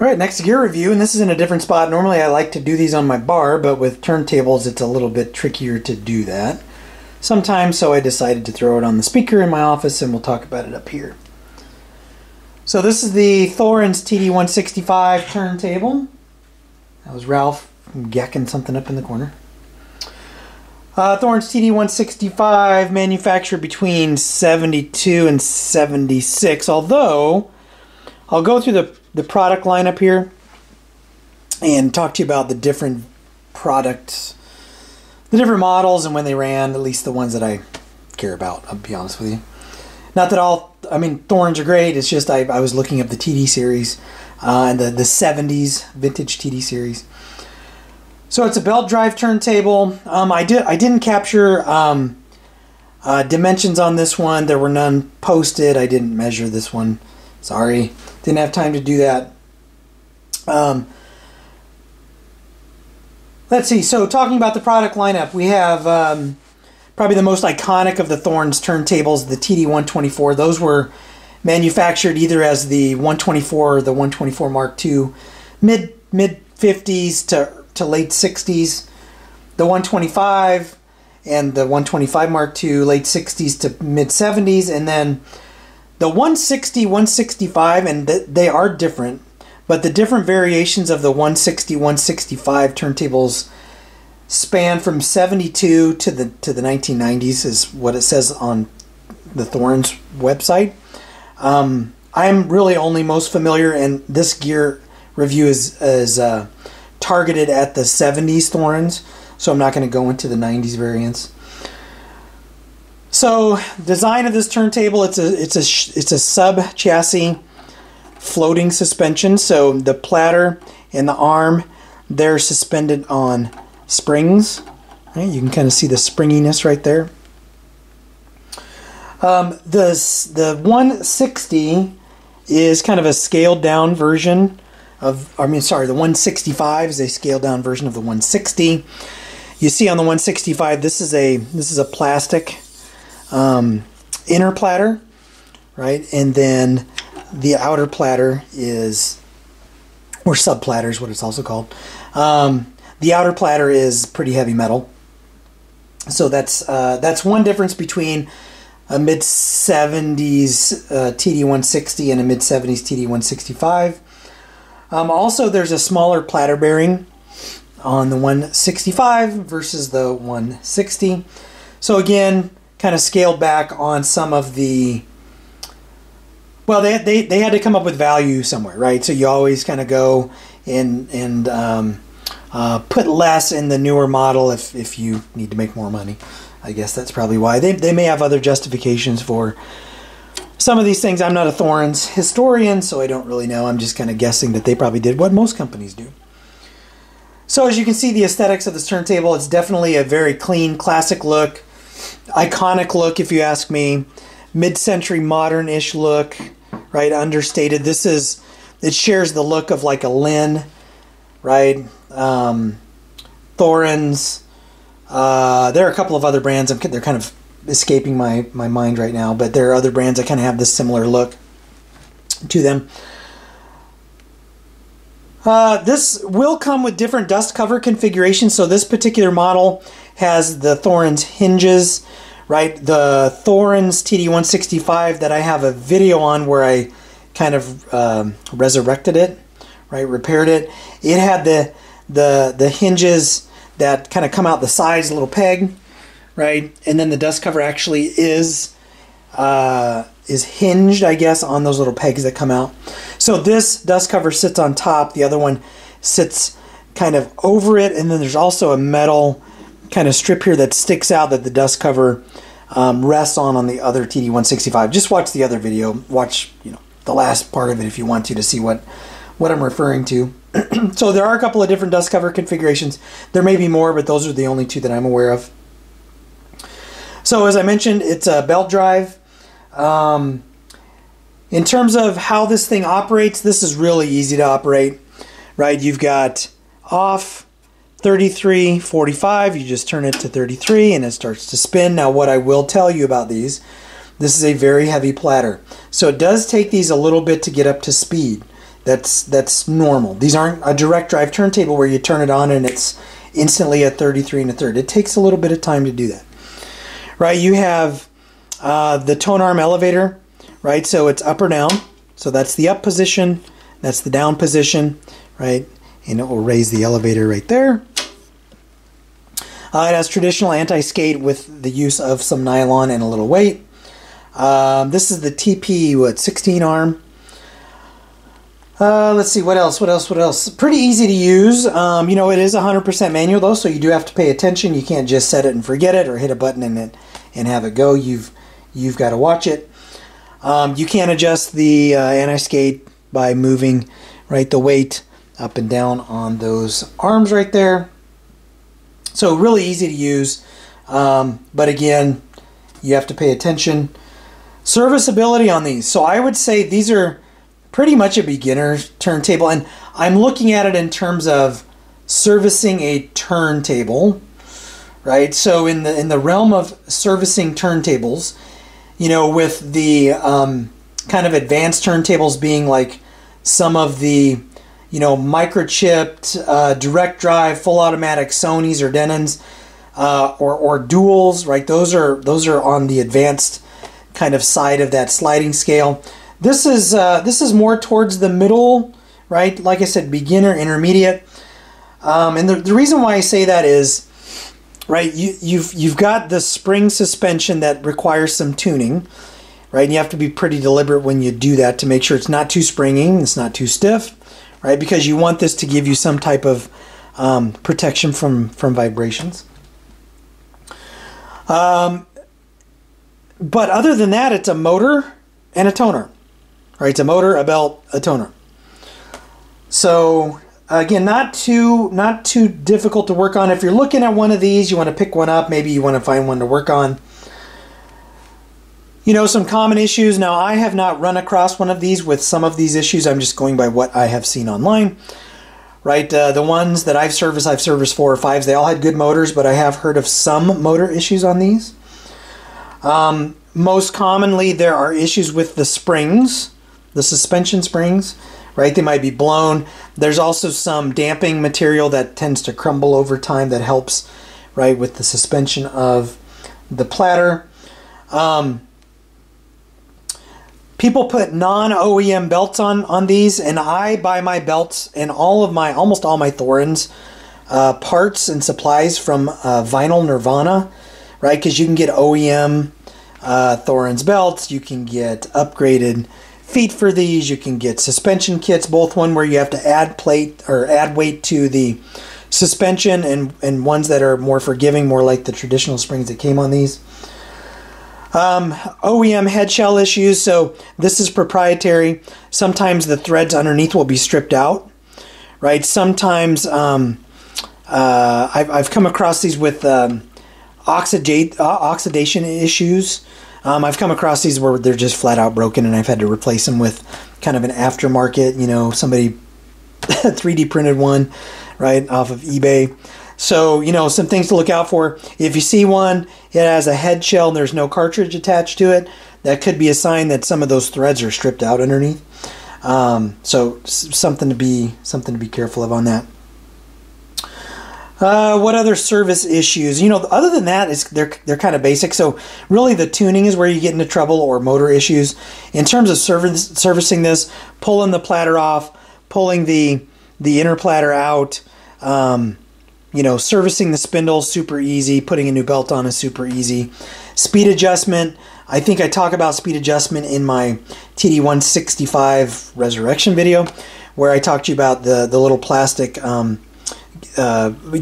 Alright, next gear review, and this is in a different spot. Normally I like to do these on my bar, but with turntables it's a little bit trickier to do that sometimes, so I decided to throw it on the speaker in my office and we'll talk about it up here. So this is the Thorens TD165 turntable. That was Ralph yakking something up in the corner. Thorens TD165 manufactured between 72 and 76, although I'll go through the product lineup here and talk to you about the different products, the different models and when they ran, at least the ones that I care about, I'll be honest with you. Not that all, I mean, Thorens are great, it's just I was looking up the TD series and the 70s vintage TD series. So it's a belt drive turntable. I didn't capture dimensions on this one. There were none posted. I didn't measure this one. Sorry, didn't have time to do that. Let's see. So talking about the product lineup, we have probably the most iconic of the Thorens turntables, the TD124. Those were manufactured either as the 124 or the 124 Mark II, mid 50s to late 60s. The 125 and the 125 Mark II, late 60s to mid 70s, and then the 160, 165, and they are different, but the different variations of the 160, 165 turntables span from 72 to the 1990s is what it says on the Thorens website. I'm really only most familiar, and this gear review is targeted at the 70s Thorens, so I'm not going to go into the 90s variants. So, design of this turntable, it's a sub chassis floating suspension. So the platter and the arm, they're suspended on springs. Right? You can kind of see the springiness right there. The 160 is kind of a scaled down version of, the 165 is a scaled down version of the 160. You see on the 165, this is a plastic inner platter, right? And then the outer platter is, or sub platter is what it's also called. The outer platter is pretty heavy metal. So that's one difference between a mid-70s TD160 and a mid-70s TD165. Also, there's a smaller platter bearing on the 165 versus the 160. So again, kind of scaled back on some of the, well, they had to come up with value somewhere, right? So you always kind of go and put less in the newer model if you need to make more money. I guess that's probably why. They may have other justifications for some of these things. I'm not a Thorens historian, so I don't really know. I'm just kind of guessing that they probably did what most companies do. So as you can see, the aesthetics of this turntable, it's definitely a very clean, classic look, iconic look if you ask me, mid-century modern-ish look, right, understated. It shares the look of like a Lin, right, Thorens. There are a couple of other brands, they're kind of escaping my mind right now, but there are other brands that kind of have this similar look to them. This will come with different dust cover configurations. So this particular model has the Thorens hinges, right? The Thorens TD165 that I have a video on where I kind of resurrected it, right? Repaired it. It had the hinges that kind of come out the sides, a little peg, right? And then the dust cover actually is hinged, I guess, on those little pegs that come out. So this dust cover sits on top. The other one sits kind of over it. And then there's also a metal kind of strip here that sticks out that the dust cover rests on the other TD165. Just watch the other video. Watch, the last part of it if you want to see what I'm referring to. So there are a couple of different dust cover configurations. There may be more, but those are the only two that I'm aware of. So as I mentioned, it's a belt drive. In terms of how this thing operates, this is really easy to operate, right? You've got off 33, 45. You just turn it to 33 and it starts to spin. Now what I will tell you about these, this is a very heavy platter. So it does take these a little bit to get up to speed. That's normal. These aren't a direct drive turntable where you turn it on and it's instantly at 33 1/3. It takes a little bit of time to do that. Right, you have the tone arm elevator, right? So it's up or down. So that's the up position, that's the down position, right? And it will raise the elevator right there. It has traditional anti-skate with the use of some nylon and a little weight. This is the TP 16 arm. Let's see, what else? Pretty easy to use. You know, it is 100% manual though, so you do have to pay attention. You can't just set it and forget it or hit a button and have it go. You've got to watch it. You can adjust the anti-skate by moving, right, the weight up and down on those arms right there. So really easy to use, but again, you have to pay attention. Serviceability on these. So I would say these are pretty much a beginner turntable, and I'm looking at it in terms of servicing a turntable, right? So in the realm of servicing turntables, you know, with the kind of advanced turntables being like some of the, you know, microchipped, direct drive, full automatic Sonys or Denons, or duals, right? Those are on the advanced kind of side of that sliding scale. This is more towards the middle, right? Like I said, beginner, intermediate. And the reason why I say that is, right, you've got the spring suspension that requires some tuning, right? And you have to be pretty deliberate when you do that to make sure it's not too springy, it's not too stiff, right? Because you want this to give you some type of protection from vibrations. But other than that, it's a motor and a toner. Right, it's a motor, a belt, a toner. So again, not too difficult to work on. If you're looking at one of these, you want to pick one up. Maybe you want to find one to work on. You know, some common issues. Now, I have not run across one of these with some of these issues. I'm just going by what I have seen online. Right, the ones that I've serviced 4 or 5s. They all had good motors, but I have heard of some motor issues on these. Most commonly, there are issues with the springs. The suspension springs, right? They might be blown. There's also some damping material that tends to crumble over time that helps, right, with the suspension of the platter. People put non-OEM belts on these, and I buy my belts and almost all my Thorens parts and supplies from Vinyl Nirvana, right? Because you can get OEM Thorens belts, you can get upgraded feet for these, you can get suspension kits, both one where you have to add plate or add weight to the suspension and ones that are more forgiving, more like the traditional springs that came on these. OEM head shell issues, so this is proprietary. Sometimes the threads underneath will be stripped out, right? Sometimes I've come across these with oxidation issues. I've come across these where they're just flat out broken and I've had to replace them with kind of an aftermarket, you know, somebody 3D printed one, right, off of eBay. So, you know, some things to look out for. If you see one, it has a head shell and there's no cartridge attached to it, that could be a sign that some of those threads are stripped out underneath. So something to be careful of on that. What other service issues? You know, other than that, they're kind of basic. So really the tuning is where you get into trouble, or motor issues. In terms of servicing this, pulling the platter off, pulling the inner platter out, you know, servicing the spindle, super easy. Putting a new belt on is super easy. Speed adjustment, I think I talk about speed adjustment in my TD165 Resurrection video, where I talked to you about the little plastic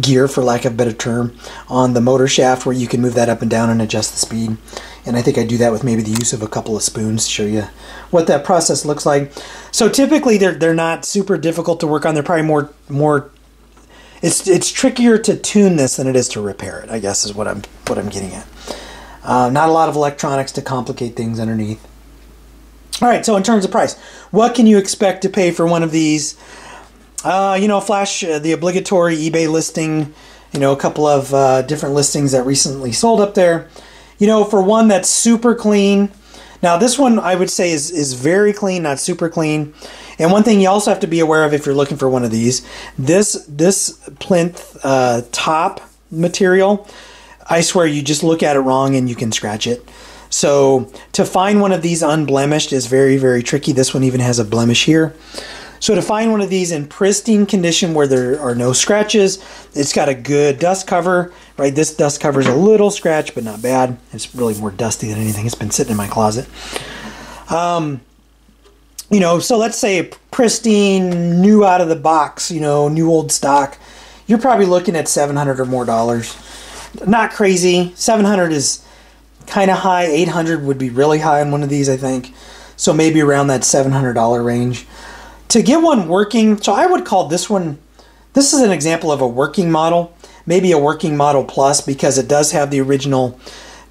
gear, for lack of a better term, on the motor shaft, where you can move that up and down and adjust the speed. And I think I do that with maybe the use of a couple of spoons to show you what that process looks like. So typically they're not super difficult to work on. They're probably more it's trickier to tune this than it is to repair it, I guess is what I'm getting at. Not a lot of electronics to complicate things underneath. All right, so in terms of price, what can you expect to pay for one of these? You know, flash the obligatory eBay listing, you know, a couple of different listings that recently sold up there. You know, for one that's super clean. Now this one I would say is very clean, not super clean. And one thing you also have to be aware of if you're looking for one of these, this plinth top material, I swear you just look at it wrong and you can scratch it. So to find one of these unblemished is very, very tricky. This one even has a blemish here. So to find one of these in pristine condition where there are no scratches, it's got a good dust cover, right? This dust cover is a little scratched, but not bad. It's really more dusty than anything. It's been sitting in my closet. You know, so let's say pristine, new out of the box, you know, new old stock. You're probably looking at $700 or more dollars. Not crazy. 700 is kind of high. 800 would be really high on one of these, I think. So maybe around that $700 range. To get one working, so I would call this one, this is an example of a working model, maybe a working model plus, because it does have the original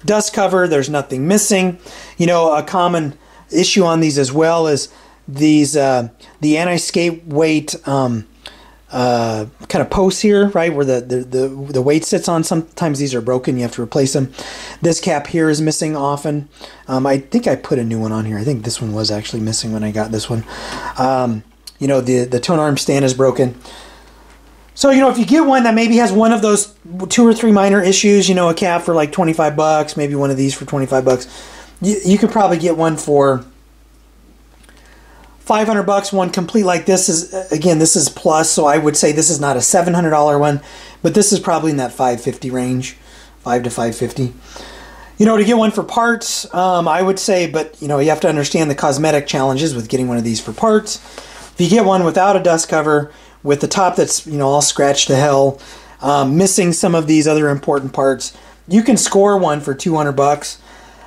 dust cover. There's nothing missing. You know, a common issue on these as well is these, the anti-skate weight kind of posts here, right, where the weight sits on. Sometimes these are broken. You have to replace them. This cap here is missing often. I think I put a new one on here. I think this one was actually missing when I got this one. You know, the tone arm stand is broken. So, you know, if you get one that maybe has one of those 2 or 3 minor issues, you know, a cap for like 25 bucks, maybe one of these for 25 bucks, you could probably get one for 500 bucks. One complete like this is, again, this is plus, so I would say this is not a $700 one, but this is probably in that $550 range, $5 to $550. You know, to get one for parts, I would say, but, you know, you have to understand the cosmetic challenges with getting one of these for parts. If you get one without a dust cover, with the top that's, you know, all scratched to hell, missing some of these other important parts, you can score one for 200 bucks.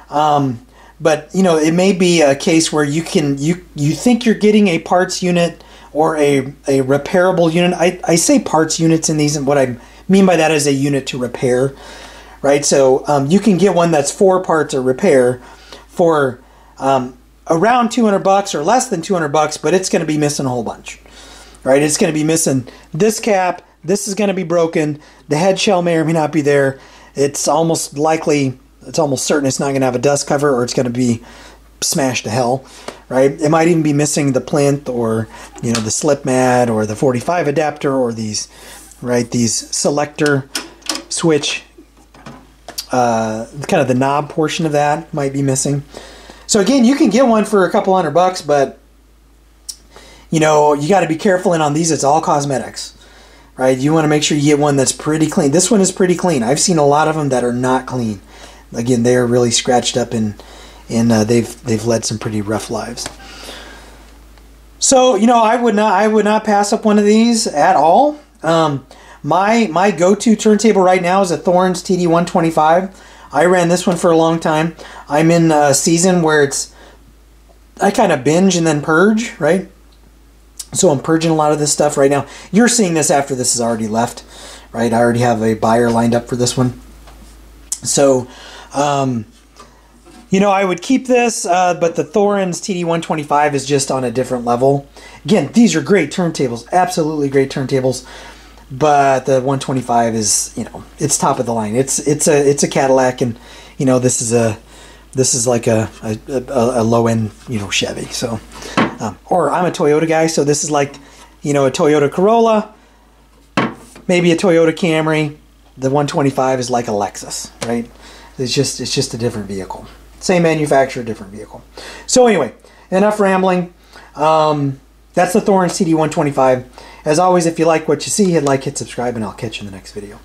But, you know, it may be a case where you think you're getting a parts unit or a repairable unit. I say parts units in these, and what I mean by that is a unit to repair, right? So you can get one that's 4 parts or repair for around 200 bucks or less than 200 bucks, but it's going to be missing a whole bunch, right? It's going to be missing this cap. This is going to be broken. The head shell may or may not be there. It's almost likely, it's almost certain it's not going to have a dust cover, or it's going to be smashed to hell, right? It might even be missing the plinth, or, you know, the slip mat, or the 45 adapter, or these, right, these selector switch, kind of the knob portion of that might be missing. So again, you can get one for a couple $100 bucks, but, you know, you got to be careful. And on these, it's all cosmetics, right? You want to make sure you get one that's pretty clean. This one is pretty clean. I've seen a lot of them that are not clean. Again, they are really scratched up, and they've led some pretty rough lives. So, you know, I would not pass up one of these at all. My go-to turntable right now is a Thorens TD125. I ran this one for a long time. I'm in a season where I kind of binge and then purge, right? So I'm purging a lot of this stuff right now. You're seeing this after this is already left, right? I already have a buyer lined up for this one. So, you know, I would keep this, but the Thorens TD125 is just on a different level. Again, these are great turntables, absolutely great turntables. But the 125 is, you know, it's top of the line. It's a Cadillac, and, you know, this is like a low end, you know, Chevy. So, or I'm a Toyota guy, so this is like, you know, a Toyota Corolla, maybe a Toyota Camry. The 125 is like a Lexus, right? It's just a different vehicle. Same manufacturer, different vehicle. So anyway, enough rambling. That's the Thorens TD125. As always, if you like what you see, hit like, hit subscribe, and I'll catch you in the next video.